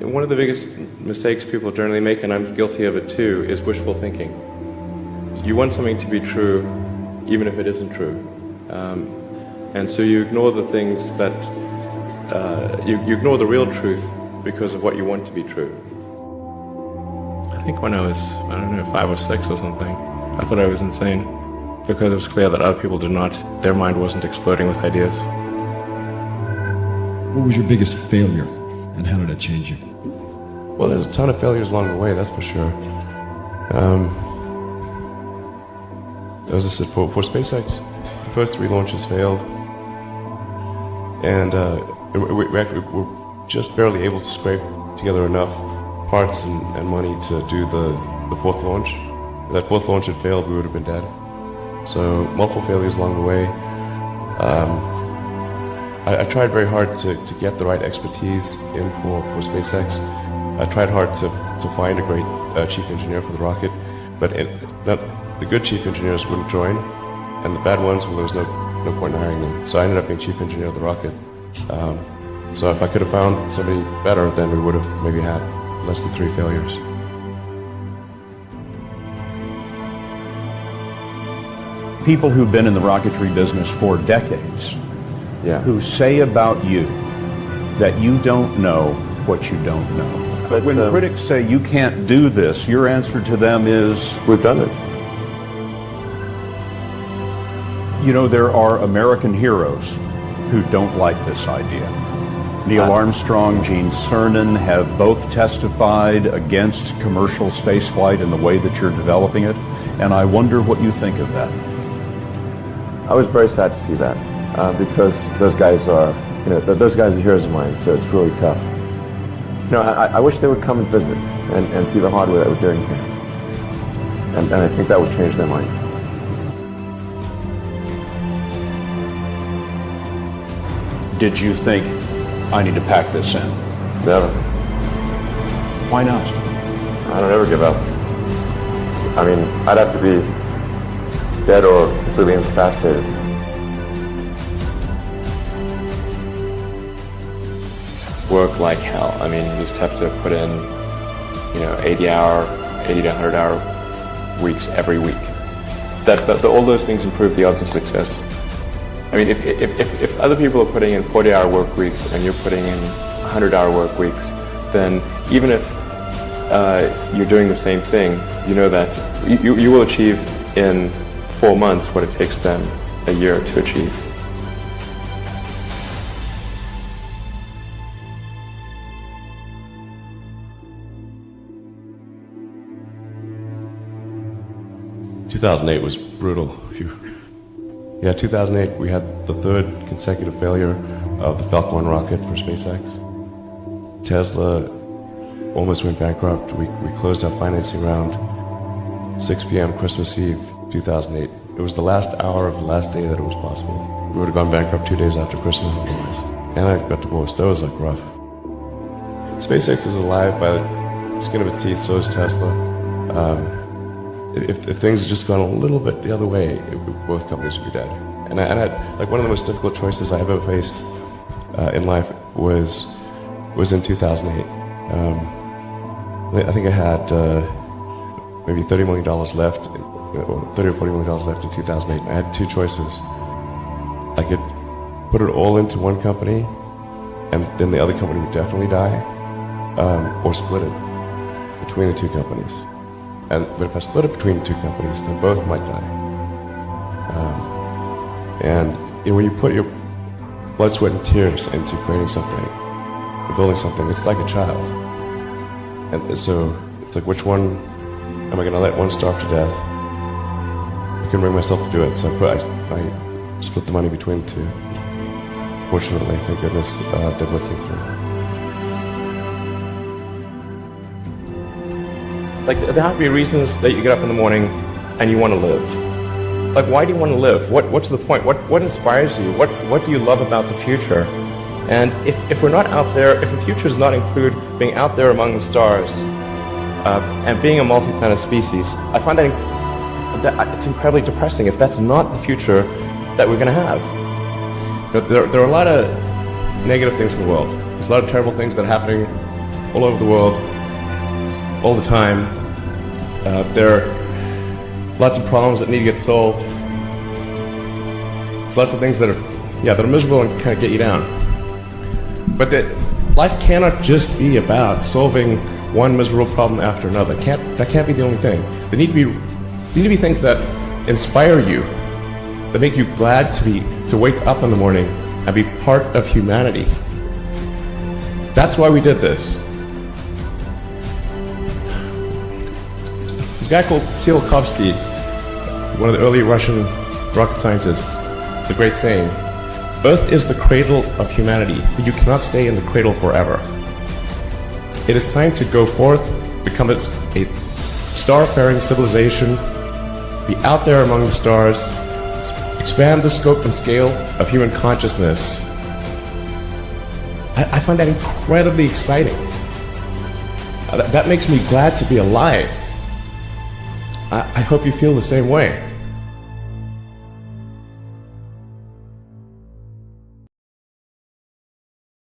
One of the biggest mistakes people generally make, and I'm guilty of it too, is wishful thinking. You want something to be true, even if it isn't true. And so you ignore the things that, you ignore the real truth because of what you want to be true. I think when I was, 5 or 6 or something, I thought I was insane because it was clear that other people did not, their mind wasn't exploding with ideas. What was your biggest failure and how did it change you? Well, there's a ton of failures along the way, that's for sure. As I said, for SpaceX, the first 3 launches failed. And we actually were just barely able to scrape together enough parts and money to do the 4th launch. If that 4th launch had failed, we would have been dead. So multiple failures along the way. I tried very hard to get the right expertise in for SpaceX. I tried hard to find a great chief engineer for the rocket, but the good chief engineers wouldn't join, and the bad ones, well, there was no point in hiring them. So I ended up being chief engineer of the rocket. So if I could have found somebody better, then we would have maybe had less than 3 failures. People who've been in the rocketry business for decades, who say about you that you don't know what you don't know. But when critics say you can't do this, your answer to them is, we've done it. You know, there are American heroes who don't like this idea. Neil Armstrong, Gene Cernan have both testified against commercial spaceflight and the way that you're developing it, and I wonder what you think of that. I was very sad to see that because those guys are, those guys are heroes of mine, so it's really tough. I wish they would come and visit and see the hardware that we're doing here. And I think that would change their mind. Did you think, I need to pack this in? Never. Why not? I don't ever give up. I mean, I'd have to be dead or completely incapacitated. Work like hell. I mean, you just have to put in, 80 to 100 hour weeks every week. All those things improve the odds of success. I mean, if other people are putting in 40-hour work weeks and you're putting in 100-hour work weeks, then even if you're doing the same thing, you know that you will achieve in 4 months what it takes them a year to achieve. In 2008 was brutal. Phew. Yeah, 2008 we had the 3rd consecutive failure of the Falcon 1 rocket for SpaceX. Tesla almost went bankrupt. We closed our financing round 6 p.m. Christmas Eve 2008. It was the last hour of the last day that it was possible. We would have gone bankrupt 2 days after Christmas otherwise. And I got divorced. That was rough. SpaceX is alive by the skin of its teeth, so is Tesla. If things had just gone a little bit the other way, both companies would be dead. And I had, one of the most difficult choices I ever faced in life was in 2008. I think I had maybe $30 million left, or $30 or $40 million left in 2008. I had 2 choices. I could put it all into one company, and then the other company would definitely die, or split it between the 2 companies. But if I split it between the 2 companies, then both might die. And when you put your blood, sweat, and tears into creating something, or building something, it's like a child. And so it's like, which one am I going to let one starve to death? I couldn't bring myself to do it, so I split the money between the 2. Fortunately, thank goodness, they both came through. There have to be reasons that you get up in the morning and you want to live. Why do you want to live? What's the point? What inspires you? What do you love about the future? And if we're not out there, if the future does not include being out there among the stars and being a multi-planet species, I find that it's incredibly depressing if that's not the future that we're going to have. There are a lot of negative things in the world. There's a lot of terrible things that are happening all over the world, all the time. There are lots of problems that need to get solved. There's lots of things that are miserable and kind of get you down. But life cannot just be about solving one miserable problem after another. That can't be the only thing. There need to be things that inspire you, that make you glad to wake up in the morning and be part of humanity. That's why we did this. This guy called Tsiolkovsky, one of the early Russian rocket scientists, the great saying, "Earth is the cradle of humanity, but you cannot stay in the cradle forever." It is time to go forth, become a star-faring civilization, be out there among the stars, expand the scope and scale of human consciousness. I find that incredibly exciting. That makes me glad to be alive. I hope you feel the same way.